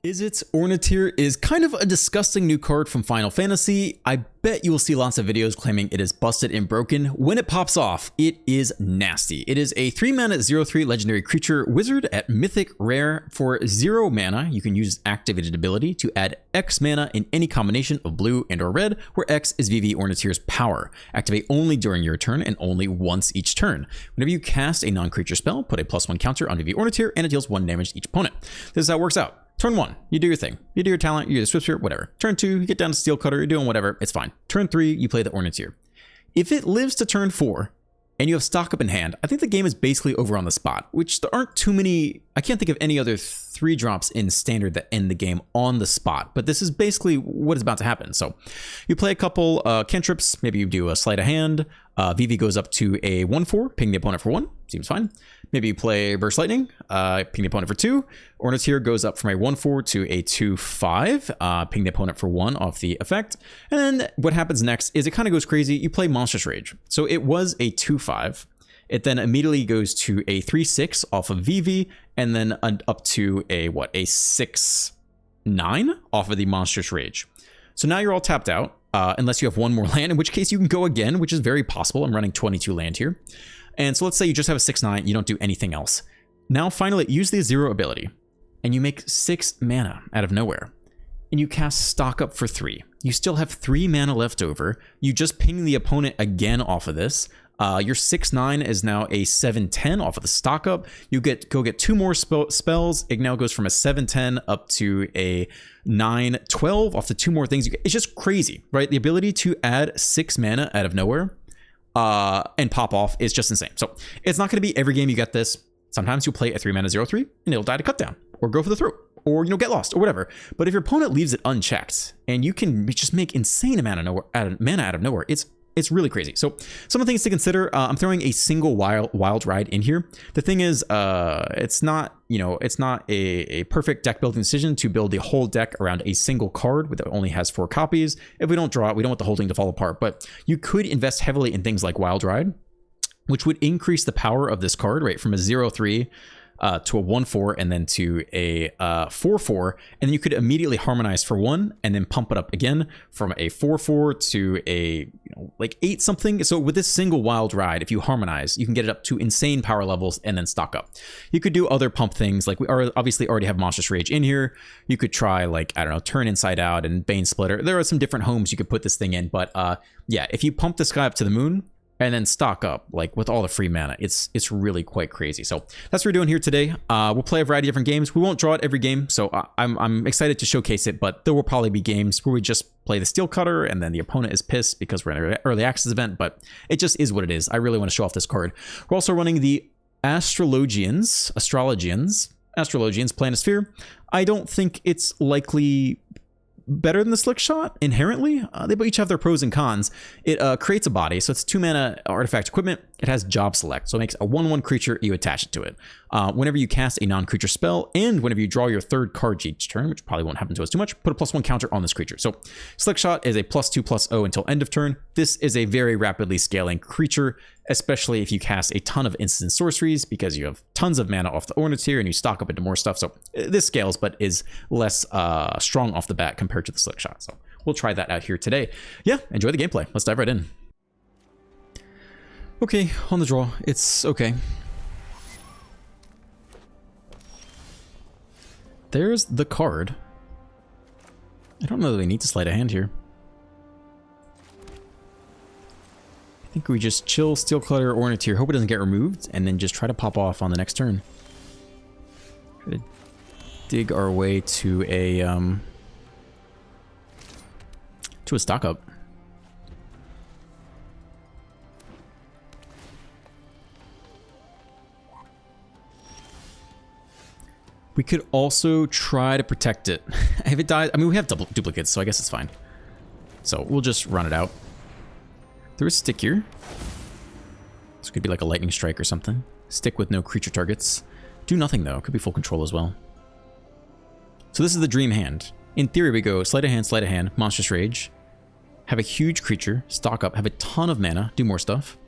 Izzet Ornithir is kind of a disgusting new card from Final Fantasy. I bet you will see lots of videos claiming it is busted and broken. When it pops off, it is nasty. It is a 3-mana 0/3 legendary creature wizard at Mythic Rare. For 0 mana, you can use its activated ability to add X mana in any combination of blue and or red, where X is Vivi Ornithir's power. Activate only during your turn and only once each turn. Whenever you cast a non-creature spell, put a +1 counter on Vivi Ornithir and it deals 1 damage to each opponent. This is how it works out. Turn 1, you do your thing. You do your talent, you do the Swiftspear, whatever. Turn 2, you get down to Steel Cutter, you're doing whatever, it's fine. Turn 3, you play the Ornithir. If it lives to turn 4, and you have stock up in hand, I think the game is basically over on the spot, which there aren't too many, I can't think of any other 3-drops in Standard that end the game on the spot, but this is basically what is about to happen. So you play a couple cantrips, maybe you do a Sleight of Hand, Vivi goes up to a 1/4, ping the opponent for 1, seems fine. Maybe you play Burst Lightning, ping the opponent for 2. Ornithir goes up from a 1/4 to a 2/5, ping the opponent for 1 off the effect. And then what happens next is it kind of goes crazy. You play Monstrous Rage. So it was a 2/5. It then immediately goes to a 3/6 off of Vivi, and then up to a 6/9 off of the Monstrous Rage. So now you're all tapped out, unless you have one more land, in which case you can go again, which is very possible. I'm running 22 land here. And so let's say you just have a 6/9, you don't do anything else. Now finally, use the 0 ability, and you make 6 mana out of nowhere. And you cast Stock Up for 3. You still have 3 mana left over. You just ping the opponent again off of this. Your 6/9 is now a 7/10 off of the Stock Up. You go get 2 more spells. It now goes from a 7/10 up to a 9/12 off the 2 more things. It's just crazy, right? The ability to add 6 mana out of nowhere and pop off is just insane. So it's not going to be every game you get this. Sometimes you'll play a 3-mana 0/3 and it'll die to cut down or go for the throat or, get lost or whatever. But if your opponent leaves it unchecked and you can just make insane amount of mana out of nowhere, it's really crazy. So some of the things to consider, I'm throwing a single wild ride in here. The thing is, it's not a perfect deck building decision to build the whole deck around a single card that only has 4 copies. If we don't draw it, we don't want the whole thing to fall apart, but you could invest heavily in things like Wild Ride, which would increase the power of this card, right? From a 0/3 to a 1/4 and then to a 4/4, and then you could immediately harmonize for 1 and then pump it up again from a 4/4 to a 8 something. So with this single Wild Ride, if you harmonize, you can get it up to insane power levels and then stock up. You could do other pump things, like we obviously already have Monstrous Rage in here. You could try Turn Inside Out and Bane Splitter. There are some different homes you could put this thing in, but yeah, if you pump this guy up to the moon and then stock up with all the free mana, it's really quite crazy. So that's what we're doing here today. We'll play a variety of different games. We won't draw it every game, so I'm excited to showcase it, but there will probably be games where we just play the Steel Cutter and then the opponent is pissed because we're in an early access event, but it just is what it is. I really want to show off this card. We're also running the Astrologians Planisphere. I don't think it's likely better than the Slick Shot inherently. They each have their pros and cons. It creates a body, so it's 2 mana artifact equipment. It has Job Select, so it makes a 1/1 creature, you attach it to it. Whenever you cast a non-creature spell and whenever you draw your 3rd card each turn, which probably won't happen to us too much, put a +1 counter on this creature. So Slick Shot is a +2/+0 until end of turn. This is a very rapidly scaling creature, especially if you cast a ton of instant sorceries because you have tons of mana off the Ornithir and you stock up into more stuff. So this scales, but is less strong off the bat compared to the Slick Shot. So we'll try that out here today. Yeah, enjoy the gameplay. Let's dive right in. Okay, on the draw, it's okay. There's the card. I don't know that we need to Sleight of Hand here. I think we just chill, Steel Clutter, Ornithir, hope it doesn't get removed, and then just try to pop off on the next turn. Try to dig our way to a stock up. We could also try to protect it. If it dies, I mean, we have duplicates, so I guess it's fine. So we'll just run it out. There is Stick here. This could be like a Lightning Strike or something. Stick with no creature targets. Do nothing though. Could be full control as well. So this is the dream hand. In theory, we go Sleight of Hand, Monstrous Rage. Have a huge creature, stock up, have a ton of mana, do more stuff.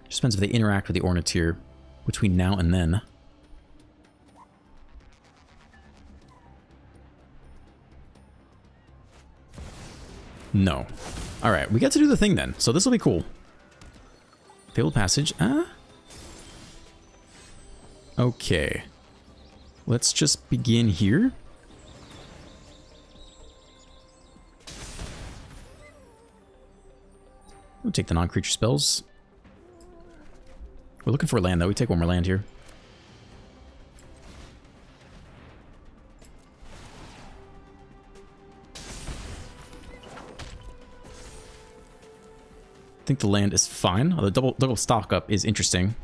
Just depends if they interact with the Ornithir between now and then. No. Alright, we get to do the thing then. So this will be cool. Fabled Passage. Okay. Let's just begin here. We'll take the non-creature spells. We're looking for land, though. We take one more land here. I think the land is fine. The double stock up is interesting.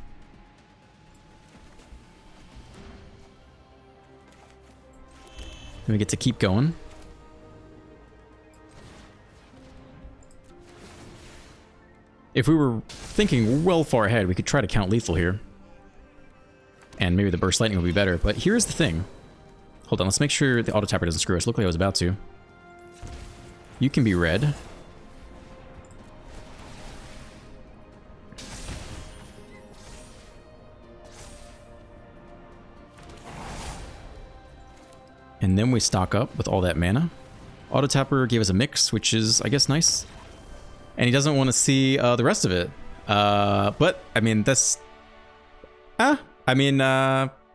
Then we get to keep going. If we were thinking well far ahead, we could try to count lethal here. And maybe the burst lightning will be better. But here's the thing. Hold on, let's make sure the auto tapper doesn't screw us. Looked like I was about to. You can be red. And then we stock up with all that mana. Auto tapper gave us a mix, which is, I guess, nice. And he doesn't want to see the rest of it. But, I mean, that's... okay.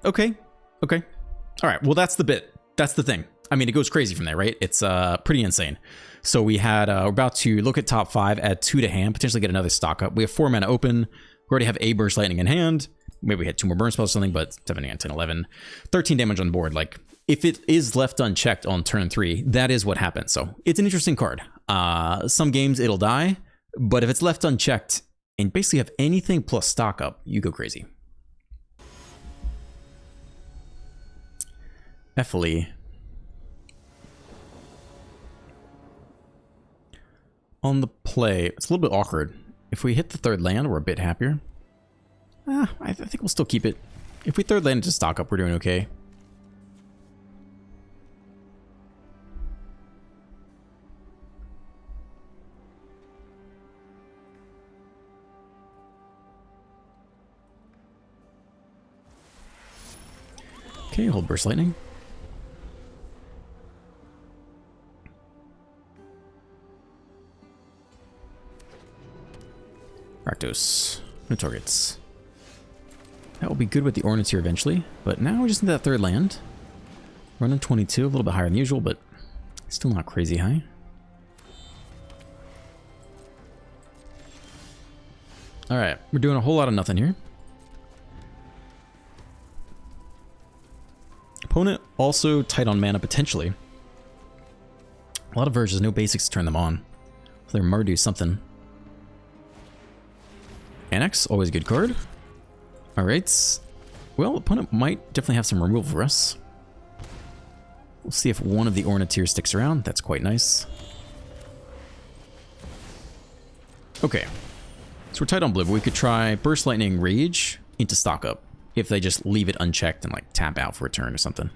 Okay. Alright, well, that's the bit. That's the thing. I mean, it goes crazy from there, right? It's pretty insane. So we had... we're about to look at top 5, add 2 to hand, potentially get another stock up. We have 4 mana open. We already have a burst lightning in hand. Maybe we had 2 more burn spells or something, but 7, 8, 10, 11. 13 damage on board. Like, if it is left unchecked on turn 3, that is what happens. So it's an interesting card. Some games it'll die, but if it's left unchecked and basically have anything plus stock up, you go crazy. Effley. On the play, it's a little bit awkward. If we hit the 3rd land, we're a bit happier. I think we'll still keep it. If we 3rd land into stock up, we're doing okay. Okay, hold burst lightning. Rakdos. No targets. That will be good with the Ordnance here eventually, but now we just need that 3rd land. Running 22, a little bit higher than usual, but still not crazy high. Alright, we're doing a whole lot of nothing here. Opponent also tight on mana potentially. A lot of versions, no basics to turn them on. So their Mardu something. Annex, always a good card. Alright. Well, opponent might definitely have some removal for us. We'll see if one of the Orniteer sticks around. That's quite nice. Okay. So we're tight on blue, but we could try Burst Lightning Rage into stock up. If they just leave it unchecked and like tap out for a turn or something.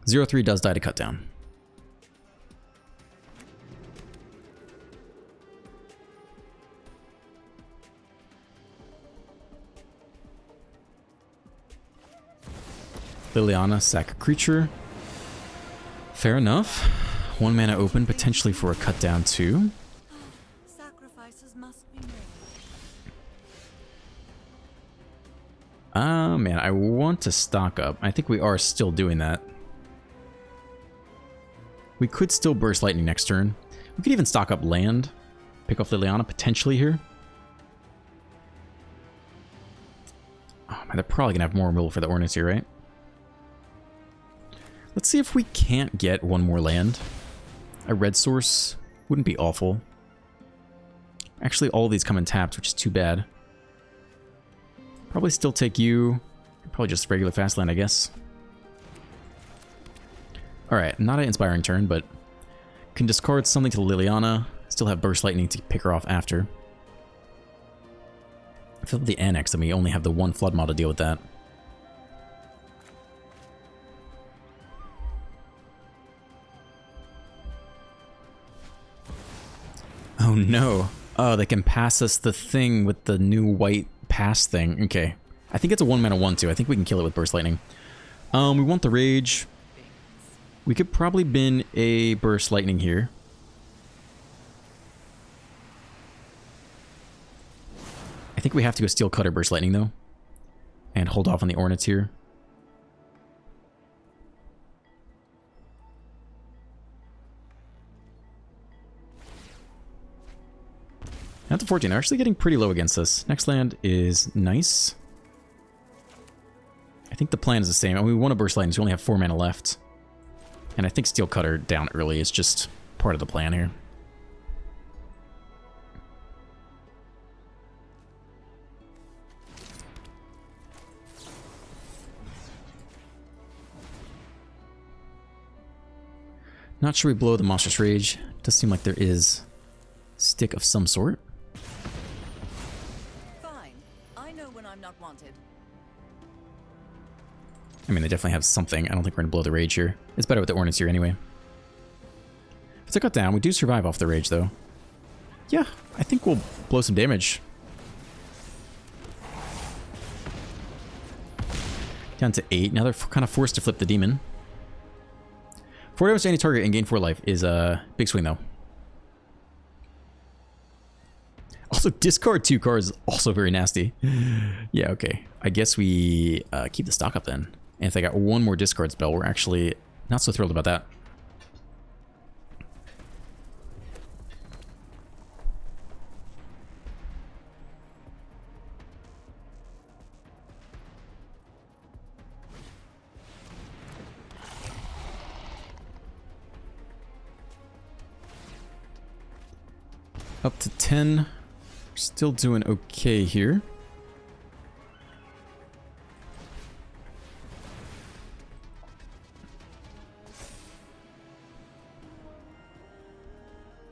0-3 does die to cut down. Liliana, sack a creature. Fair enough. 1 mana open, potentially for a cut down too. Sacrifices must be made. Man, I want to stock up. I think we are still doing that. We could still burst lightning next turn. We could even stock up land. Pick off Liliana potentially here. Oh man, they're probably gonna have more removal for the Ordnance here, right? Let's see if we can't get one more land. A red source wouldn't be awful. Actually, all of these come in tapped, which is too bad. Probably still take you. Probably just regular fast land, I guess. Alright, not an inspiring turn, but can discard something to Liliana. Still have Burst Lightning to pick her off after. I feel like the Annex, and we only have the 1 Flood mod to deal with that. Oh no. Oh, they can pass us the thing with the new white pass thing. Okay. I think it's a 1 mana 1/2. I think we can kill it with Burst Lightning. We want the Rage. We could probably bin a Burst Lightning here. think we have to go Steel Cutter, Burst Lightning, though. And hold off on the Ornits here. Down to 14. They're actually getting pretty low against us. Next land is nice. I think the plan is the same. I mean, we want to Burst Lightning, so we only have 4 mana left. And I think Steel Cutter down early is just part of the plan here. Not sure we blow the Monstrous Rage. Does seem like there is stick of some sort. Fine. I know when I'm not wanted. I mean, they definitely have something. I don't think we're going to blow the Rage here. It's better with the Ornits here anyway. If it's a cut down, we do survive off the Rage, though. Yeah, I think we'll blow some damage. Down to 8. Now they're kind of forced to flip the Demon. 4 damage to any target and gain 4 life is a big swing, though. Also, discard 2 cards, also very nasty. Yeah, okay. I guess we keep the stock up then. And if they got one more discard spell, we're actually not so thrilled about that. Up to 10. We're still doing okay here.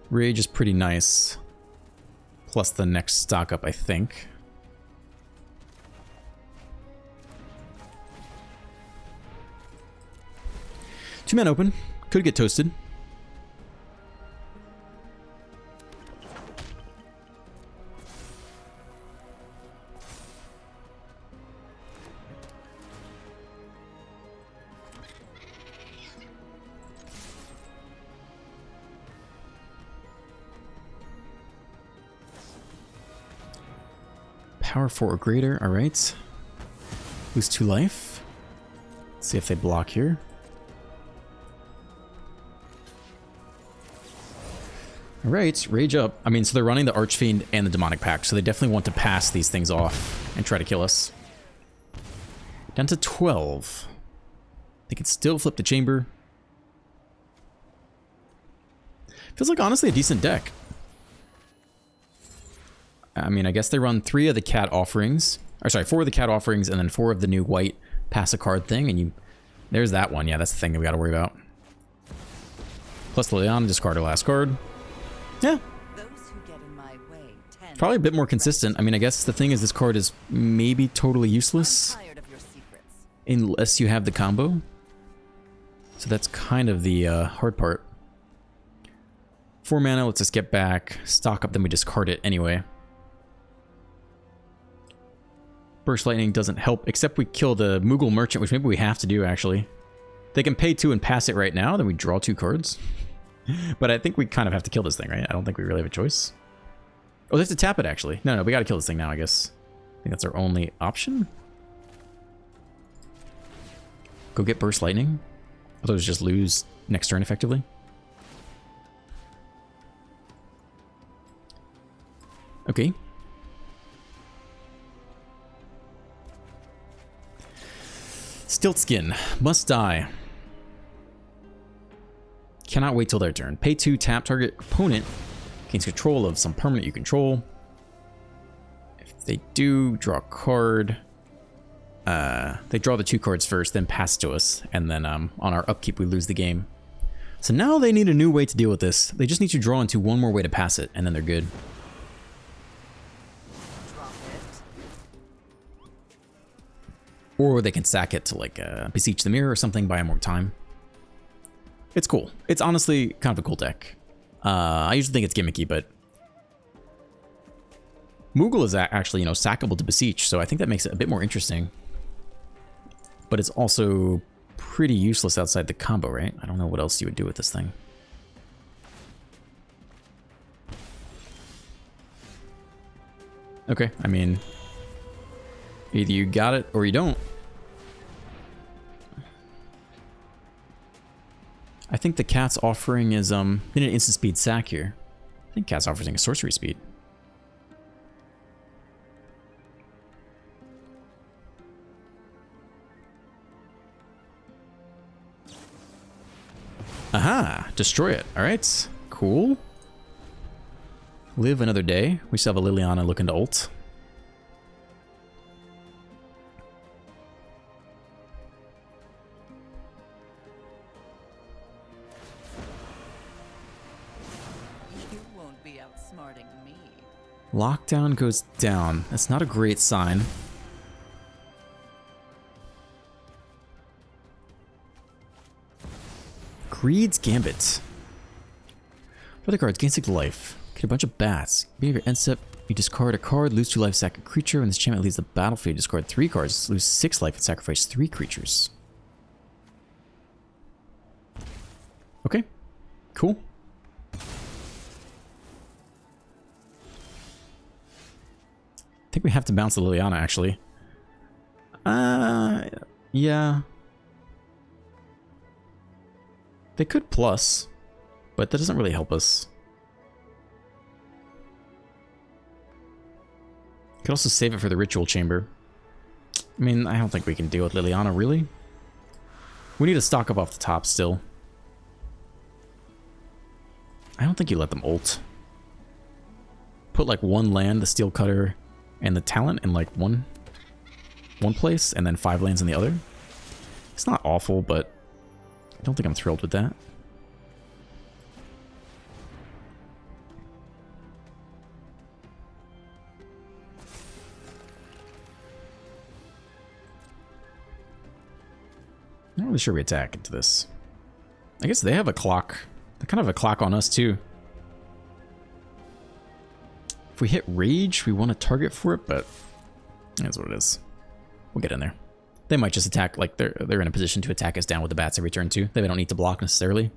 Rage is pretty nice. Plus the next stock up, I think. Two men open. Could get toasted. Power 4 or greater, alright. Lose 2 life. Let's see if they block here. Alright, Rage up. I mean, so they're running the Archfiend and the Demonic Pact, so they definitely want to pass these things off and try to kill us. Down to 12. They can still flip the Chamber. Feels like, honestly, a decent deck. I mean, I guess they run 3 of the Cat Offerings. Or sorry, 4 of the Cat Offerings and then 4 of the new white pass a card thing. And you, there's that one. Yeah, that's the thing that we got to worry about. Plus Liliana, discard her last card. Yeah. Those who get in my way tend Probably a bit more consistent. I mean, I guess the thing is this card is maybe totally useless. I'm tired of your secrets. Unless you have the combo. So that's kind of the hard part. 4 mana lets us get back. Stock up, then we discard it anyway. Burst Lightning doesn't help, except we kill the Moogle Merchant, which maybe we have to do, actually. They can pay 2 and pass it right now, then we draw 2 cards. But I think we kind of have to kill this thing, right? I don't think we really have a choice. Oh, they have to tap it, actually. No, we gotta kill this thing now, I guess. I think that's our only option. Go get Burst Lightning. Otherwise just lose next turn, effectively. Okay. Stiltskin. Must die. Cannot wait till their turn. Pay 2, tap target opponent. Gains control of some permanent you control. If they do, draw a card. They draw the 2 cards first, then pass to us. And then on our upkeep, we lose the game. So now they need a new way to deal with this. They just need to draw into one more way to pass it, and then they're good. Or they can sack it to, like, Beseech the Mirror or something, buy more time. It's cool. It's honestly kind of a cool deck. I usually think it's gimmicky, but Moogle is actually, you know, sackable to Beseech, so I think that makes it a bit more interesting. But it's also pretty useless outside the combo, right? I don't know what else you would do with this thing. Okay, I mean, either you got it or you don't. I think the cat's offering is an instant speed sack here. I think cat's offering a sorcery speed. Aha! Destroy it. Alright. Cool. Live another day. We still have a Liliana looking to ult. You won't be outsmarting me. Lockdown goes down. That's not a great sign. Greed's Gambit. For the cards, gain 6 life. Get a bunch of bats. Behavior end step, you discard a card, lose 2 life, sack a creature. When this enchantment leaves the battlefield, discard 3 cards, lose 6 life, and sacrifice 3 creatures. Okay. Cool. I think we have to bounce the Liliana, actually. Yeah. They could plus, but that doesn't really help us. Could also save it for the ritual chamber. I mean, I don't think we can deal with Liliana, really. We need to stock up off the top still. I don't think you let them ult. Put like 1 land, the Steel Cutter, and the Talent in like one place, and then 5 lands in the other. It's not awful, but I don't think I'm thrilled with that. Not really sure we attack into this. I guess they have a clock. They kind of have a clock on us too. If we hit Rage, we want to target for it, but that's what it is. We'll get in there. They might just attack, like they're in a position to attack us down with the bats every turn too. They don't need to block necessarily.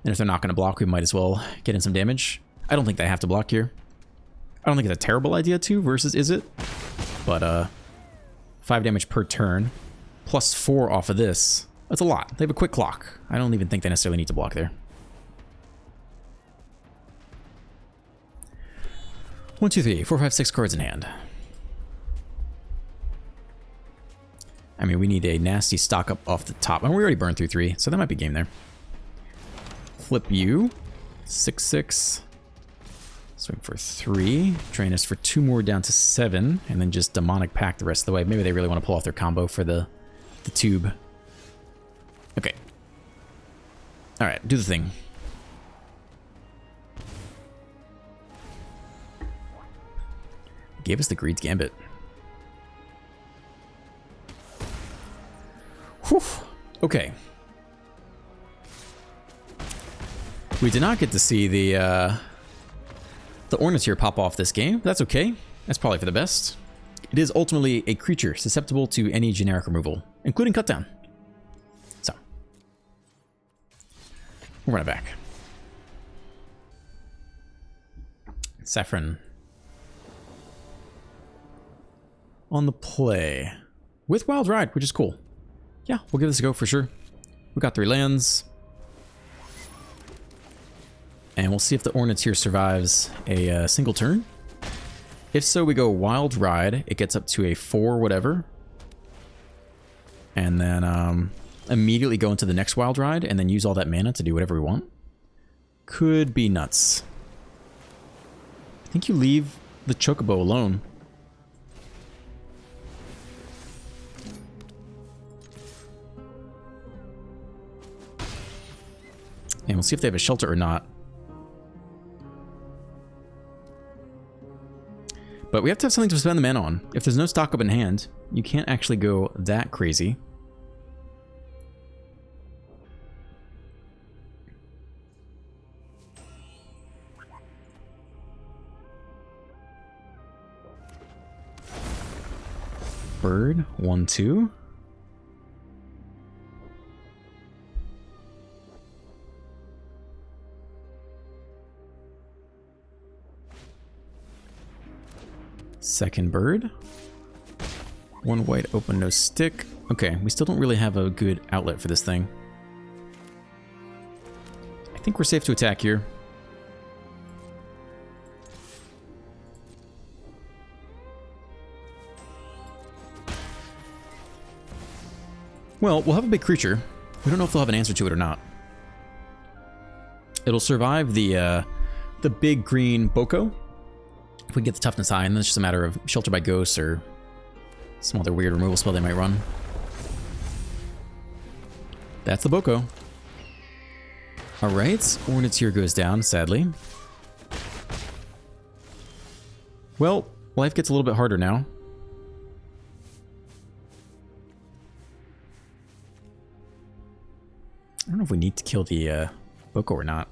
And if they're not going to block, we might as well get in some damage. I don't think they have to block here. I don't think it's a terrible idea to versus is it? But 5 damage per turn, plus 4 off of this. That's a lot. They have a quick clock. I don't even think they necessarily need to block there. 1, 2, 3, 4, 5, 6 cards in hand. I mean, we need a nasty stock up off the top. And we already burned through 3, so that might be game there. Flip you. 6, 6. Swing for 3. Drain us for 2 more down to 7. And then just Demonic Pact the rest of the way. Maybe they really want to pull off their combo for the tube. Okay. Alright, do the thing. Gave us the Greed's Gambit. Whew. Okay. We did not get to see the Ornithir pop off this game. That's okay. That's probably for the best. It is ultimately a creature susceptible to any generic removal, including Cutdown. So, we'll run it back. Saffron. On the play. With Wild Ride, which is cool. Yeah, we'll give this a go for sure. We got 3 lands. And we'll see if the Ornithir survives a single turn. If so, we go Wild Ride. It gets up to a 4 whatever. And then immediately go into the next Wild Ride and then use all that mana to do whatever we want. Could be nuts. I think you leave the Chocobo alone. And we'll see if they have a shelter or not. But we have to have something to spend the mana on. If there's no stock up in hand, you can't actually go that crazy. Bird, 1, 2. Second bird. One white, open, no stick. Okay, we still don't really have a good outlet for this thing. I think we're safe to attack here. Well, we'll have a big creature. We don't know if they'll have an answer to it or not. It'll survive the big green Boko. If we get the toughness high, and then it's just a matter of Shelter by Ghosts or some other weird removal spell they might run. That's the Boko. Alright, Orniteer goes down, sadly. Well, life gets a little bit harder now. I don't know if we need to kill the Boko or not.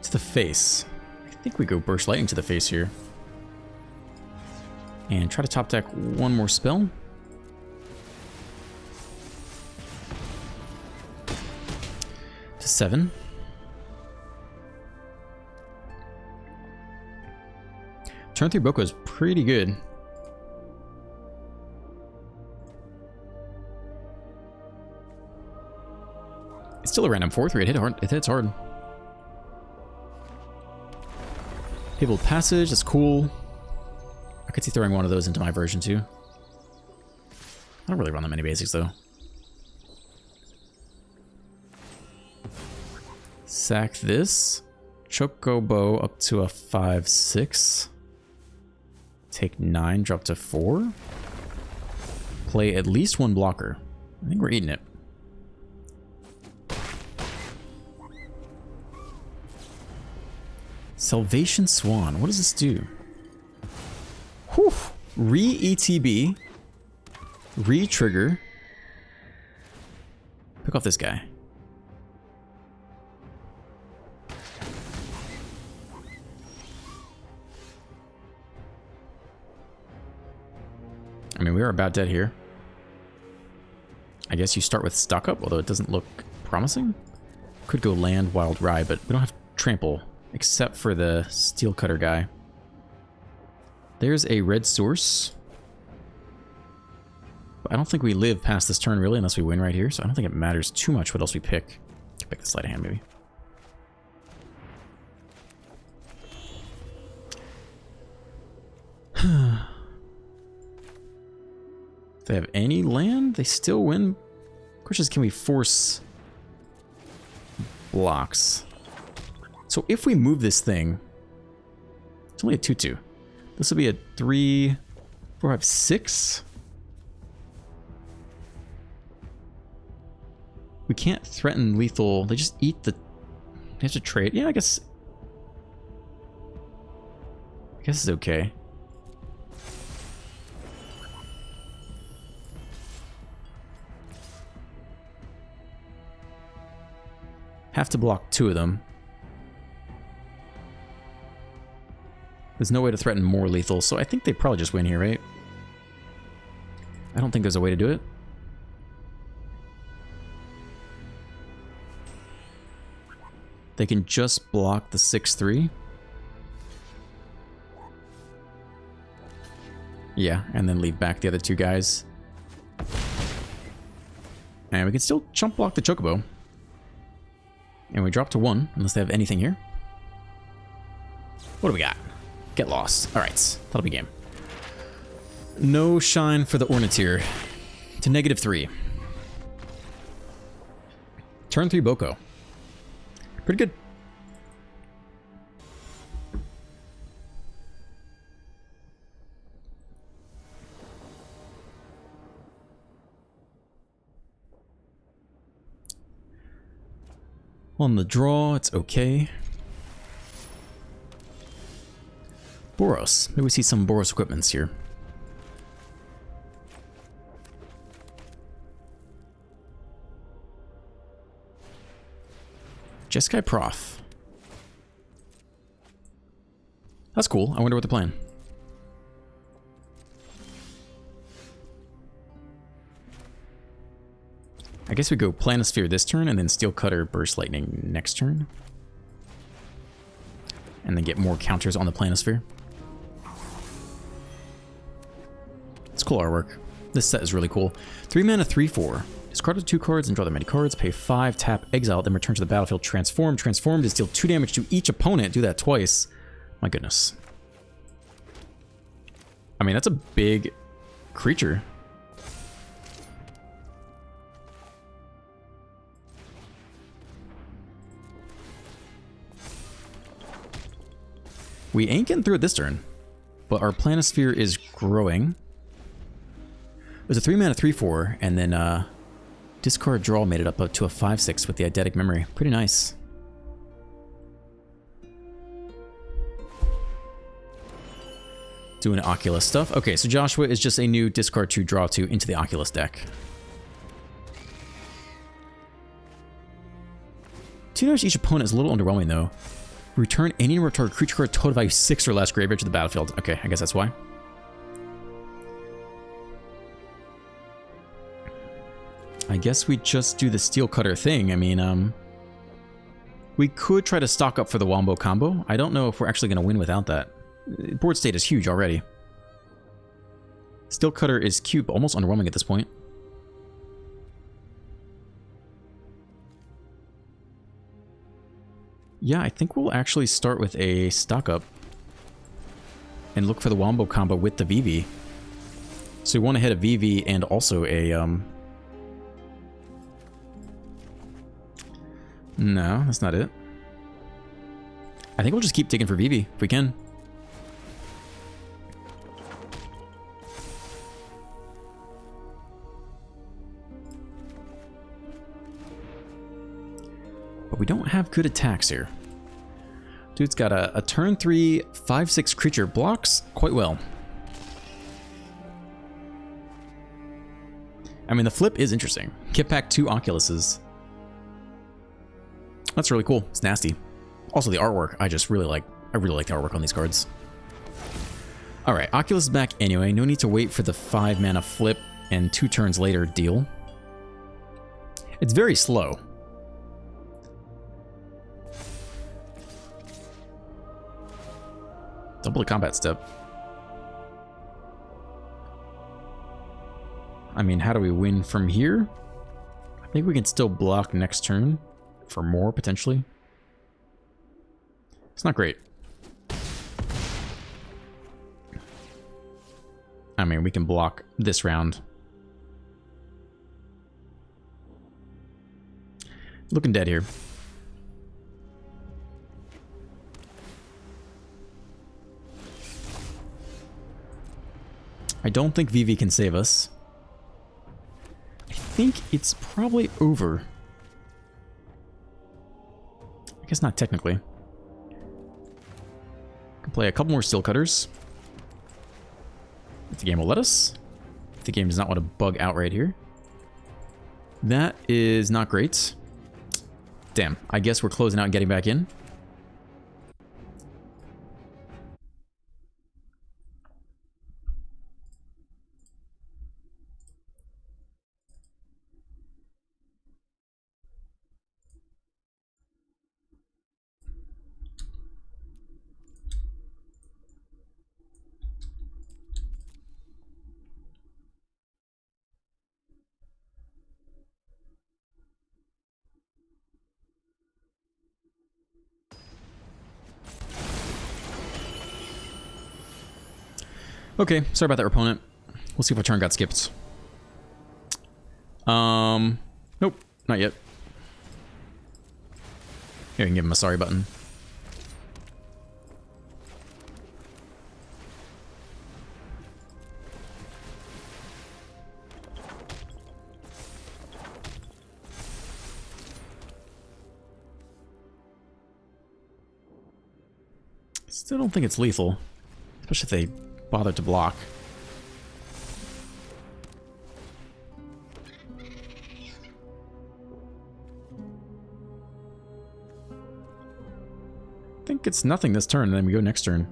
To the face. I think we go Burst Lightning to the face here. And try to top deck one more spell. To 7. Turn 3 Boko is pretty good. It's still a random 4/3. It hits hard. Fabled Passage, that's cool. I could see throwing one of those into my version too. I don't really run that many basics though. Sack this. Chocobo up to a 5/6. Take 9, drop to 4. Play at least one blocker. I think we're eating it. Salvation Swan. What does this do? Whew. Re-ETB. Re-trigger. Pick off this guy. I mean, we are about dead here. I guess you start with stock up, although it doesn't look promising. Could go land Wild Ride, but we don't have trample. Except for the Steel Cutter guy. There's a red source. But I don't think we live past this turn, really, unless we win right here. So I don't think it matters too much what else we pick. Pick the sleight of hand, maybe. If they have any land, they still win. Question is, can we force blocks? So if we move this thing, it's only a 2/2. This will be a 3, 4, 5, 6. We can't threaten lethal. They just eat the... They have to trade. Yeah, I guess it's okay. Have to block 2 of them. There's no way to threaten more lethal, so I think they probably just win here, right? I don't think there's a way to do it. They can just block the 6/3. Yeah, and then leave back the other 2 guys. And we can still chump block the Chocobo. And we drop to 1, unless they have anything here. What do we got? Get lost. Alright, that'll be game. No shine for the Orniteer. To -3. Turn 3 Boko. Pretty good. On the draw, it's okay. Boros. Maybe we see some Boros equipments here. Jeskai Prof. That's cool. I wonder what they're playing. I guess we go Planisphere this turn and then Steel Cutter Burst Lightning next turn. And then get more counters on the Planisphere. It's cool artwork. This set is really cool. 3 mana, 3/4. Discard 2 cards and draw them many cards. Pay 5, tap, exile, then return to the battlefield. Transform. Transform to deal 2 damage to each opponent. Do that twice. My goodness. I mean, that's a big creature. We ain't getting through it this turn, but our Planisphere is growing. There's a 3 mana 3/4, and then discard draw made it up to a 5/6 with the Eidetic Memory. Pretty nice. Doing Oculus stuff. Okay, so Joshua is just a new discard 2, draw 2 into the Oculus deck. 2 damage each opponent is a little underwhelming though. Return any number of target creature card total value 6 or less graveyard to the battlefield. Okay, I guess that's why. I guess we just do the Steel Cutter thing. I mean, we could try to stock up for the Wombo combo. I don't know if we're actually going to win without that. Board state is huge already. Steel Cutter is cute, but almost underwhelming at this point. Yeah, I think we'll actually start with a stock up and look for the Wombo combo with the Vivi. So we want to hit a Vivi and also a no, that's not it. I think we'll just keep digging for Vivi if we can. But we don't have good attacks here. Dude's got a turn 3, 5/6 creature. Blocks quite well. I mean, the flip is interesting. Get back 2 Oculuses. That's really cool. It's nasty. Also, the artwork, I really like the artwork on these cards. Alright, Oculus is back anyway. No need to wait for the 5 mana flip and 2 turns later deal. It's very slow. Double the combat step. I mean, how do we win from here? I think we can still block next turn for more, potentially. It's not great. I mean, we can block this round. Looking dead here. I don't think Vivi can save us. I think it's probably over. I guess not technically. Can play a couple more Steel Cutters. If the game will let us. If the game does not want to bug out right here. That is not great. Damn, I guess we're closing out and getting back in. Okay, sorry about that, opponent. We'll see if our turn got skipped. Nope, not yet. Here, I can give him a sorry button. Still don't think it's lethal. Especially if they bother to block. I think it's nothing this turn, and then we go next turn.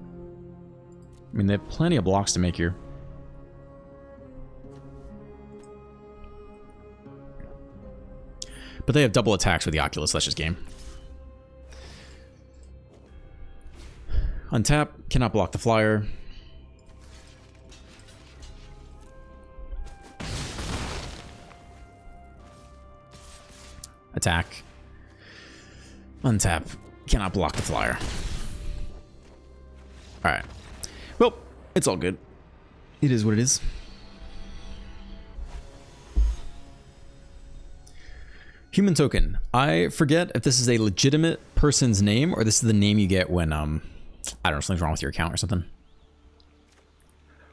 I mean, they have plenty of blocks to make here. But they have double attacks with the Oculus. Let's just game. Untap, cannot block the flyer. Attack. Untap, cannot block the flyer. Alright. Well, it's all good. It is what it is. Human token. I forget if this is a legitimate person's name or this is the name you get when, I don't know, something's wrong with your account or something.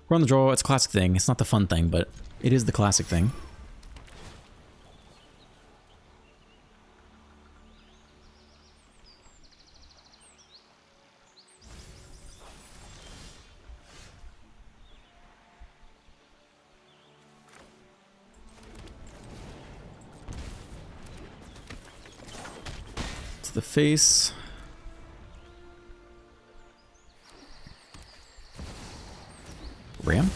We're on the draw. It's a classic thing. It's not the fun thing, but it is the classic thing. The face. Ramp?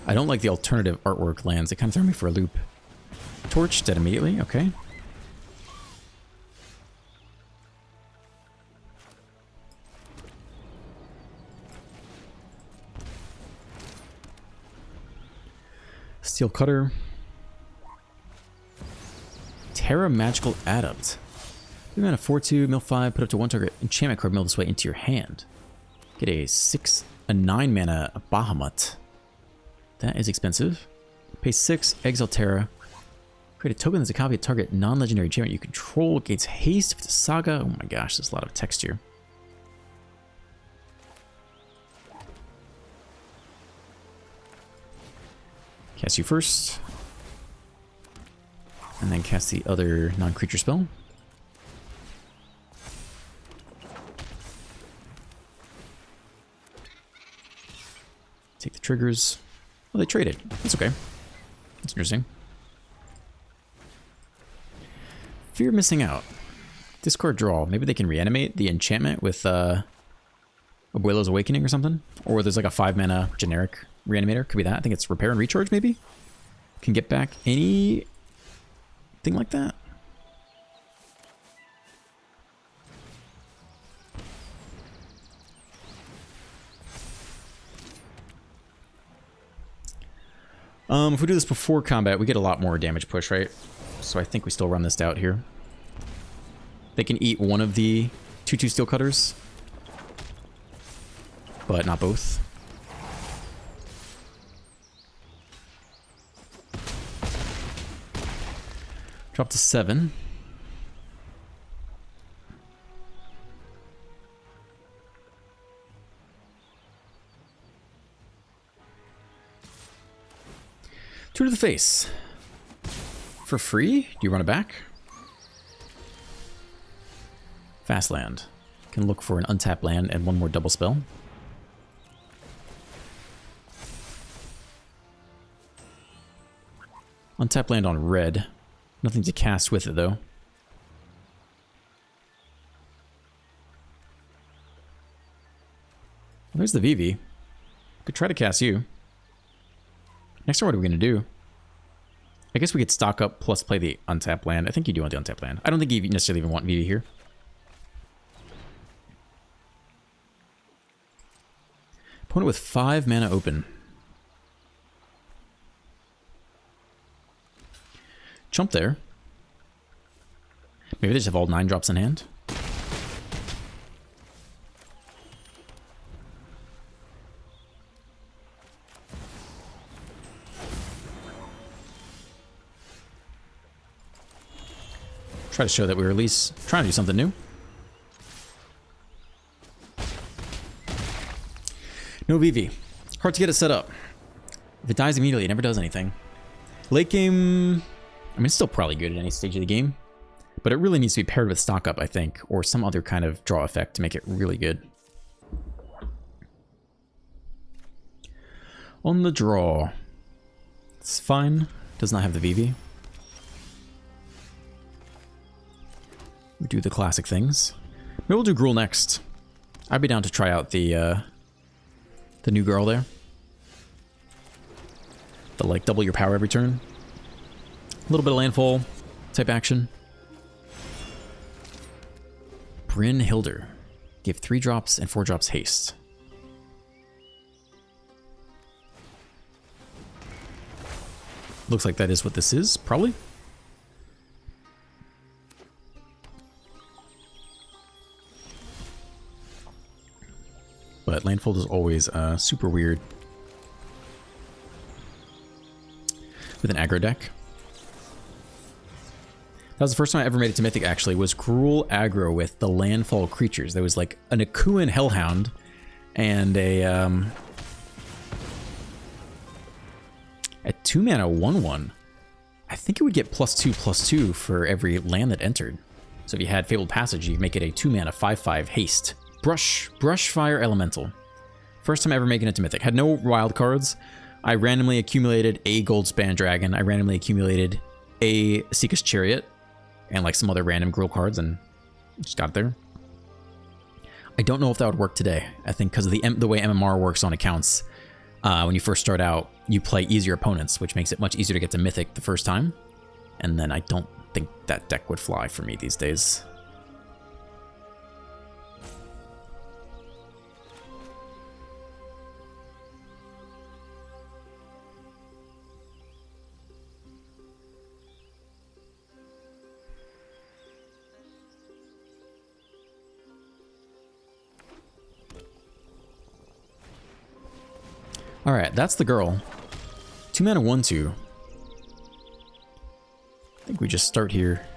I don't like the alternative artwork lands. They kind of throw me for a loop. Torch, dead immediately. Okay. Steel Cutter. Terra Magical Adept. We mana 4/2, mill 5, put up to 1 target enchantment card, mill this way into your hand. Get a 9 mana Bahamut. That is expensive. Pay 6, exile Terra. Create a token that's a copy of target non-legendary enchantment you control. Gains haste if it's a saga. Oh my gosh, there's a lot of text here. Cast you first. And then cast the other non-creature spell. Take the triggers. Well, they traded. That's okay. That's interesting. Fear missing out. Discard draw. Maybe they can reanimate the enchantment with Abuelo's Awakening or something. Or there's like a 5 mana generic reanimator. Could be that. I think it's Repair and Recharge maybe. Can get back anything like that. If we do this before combat, we get a lot more damage push, right? So I think we still run this out here. They can eat one of the 2/2 Steel Cutters, but not both. Drop to 7. Two to the face. For free? Do you run it back? Fast land. Can look for an untapped land and one more double spell. Untapped land on red. Nothing to cast with it though. Well, there's the Vivi. Could try to cast you. Next turn, what are we going to do? I guess we could stock up plus play the untapped land. I think you do want the untapped land. I don't think you necessarily even want Vivi here. Opponent with 5 mana open. Chump there. Maybe they just have all 9 drops in hand. Try to show that we were at least trying to do something new. No Vivi. Hard to get it set up. If it dies immediately, it never does anything. Late game, I mean, it's still probably good at any stage of the game, but it really needs to be paired with stock up, I think, or some other kind of draw effect to make it really good. On the draw. It's fine. Does not have the Vivi. We do the classic things. Maybe we'll do Gruul next. I'd be down to try out the new girl there. The like double your power every turn. A little bit of landfall type action. Bryn Hilder. Give 3 drops and 4 drops haste. Looks like that is what this is, probably. But landfall is always super weird with an aggro deck. That was the first time I ever made it to Mythic, actually, was Gruul aggro with the landfall creatures. There was like an Akuan Hellhound and a 2-mana 1/1. I think it would get +2/+2 for every land that entered. So if you had Fabled Passage, you'd make it a 2-mana 5/5 haste. Brush Fire Elemental. First time ever making it to Mythic. Had no wild cards. I randomly accumulated a Goldspan Dragon. I randomly accumulated a Seeka's Chariot and like some other random Gruul cards and just got there. I don't know if that would work today. I think because of the way MMR works on accounts, when you first start out, you play easier opponents, which makes it much easier to get to Mythic the first time. And then I don't think that deck would fly for me these days. Alright, that's the girl. 2-mana 1/2. I think we just start here.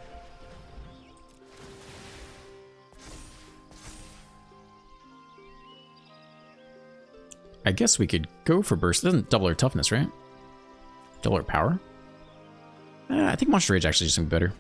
I guess we could go for burst. It doesn't double our toughness, right? Double our power? I think Monster Rage actually is just gonna be better.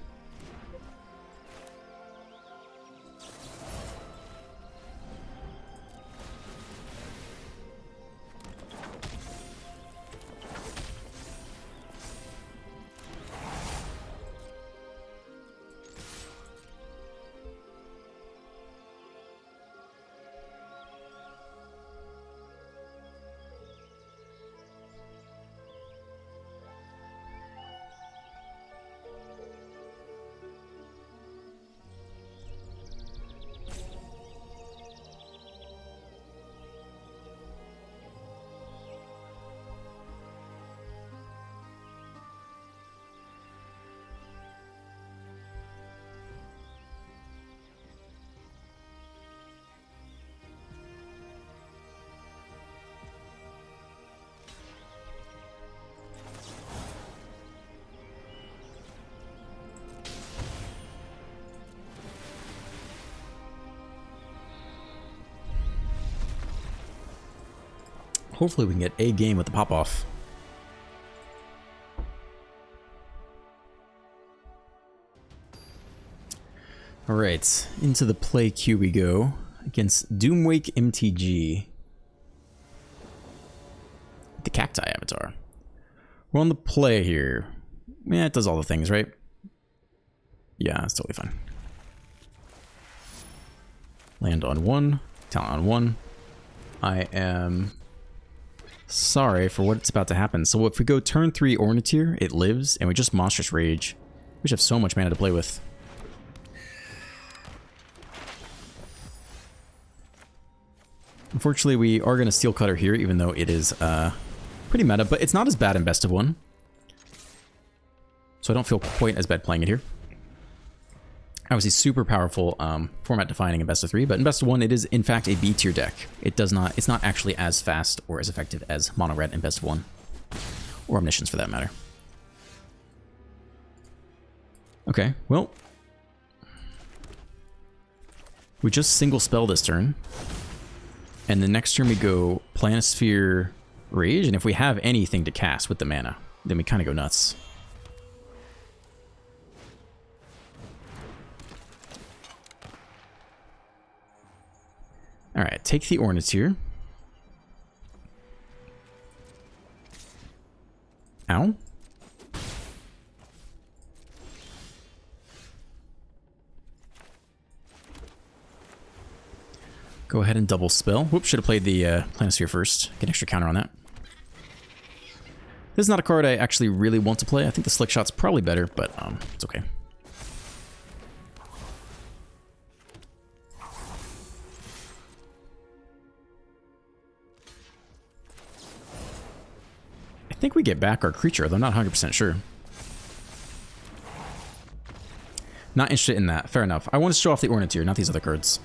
Hopefully we can get a game with the pop-off. Alright, into the play queue we go against Doomwake MTG. The Cacti Avatar. We're on the play here. Yeah, it does all the things, right? Yeah, it's totally fine. Land on 1, talent on 1. I am sorry for what's about to happen. So if we go turn 3 Ornithir, it lives, and we just Monstrous Rage. We just have so much mana to play with. Unfortunately, we are going to Steel Cutter here, even though it is pretty meta, but it's not as bad in Best of 1. So I don't feel quite as bad playing it here. Obviously super powerful, format defining in Best of 3, but in Best of 1 it is in fact a B tier deck. It's not actually as fast or as effective as Mono Red in Best of 1. Or Omniscience for that matter. Okay, well. We just single spell this turn. And the next turn we go Planisphere Rage, and if we have anything to cast with the mana, then we kind of go nuts. Alright, take the Ornithir. now. Go ahead and double spell. Whoops, should have played the Planisphere first. Get an extra counter on that. This is not a card I actually really want to play. I think the Slick Shot's probably better, but it's okay. I think we get back our creature, though I'm not 100% sure. Not interested in that. Fair enough. I want to show off the Ornithir, not these other cards.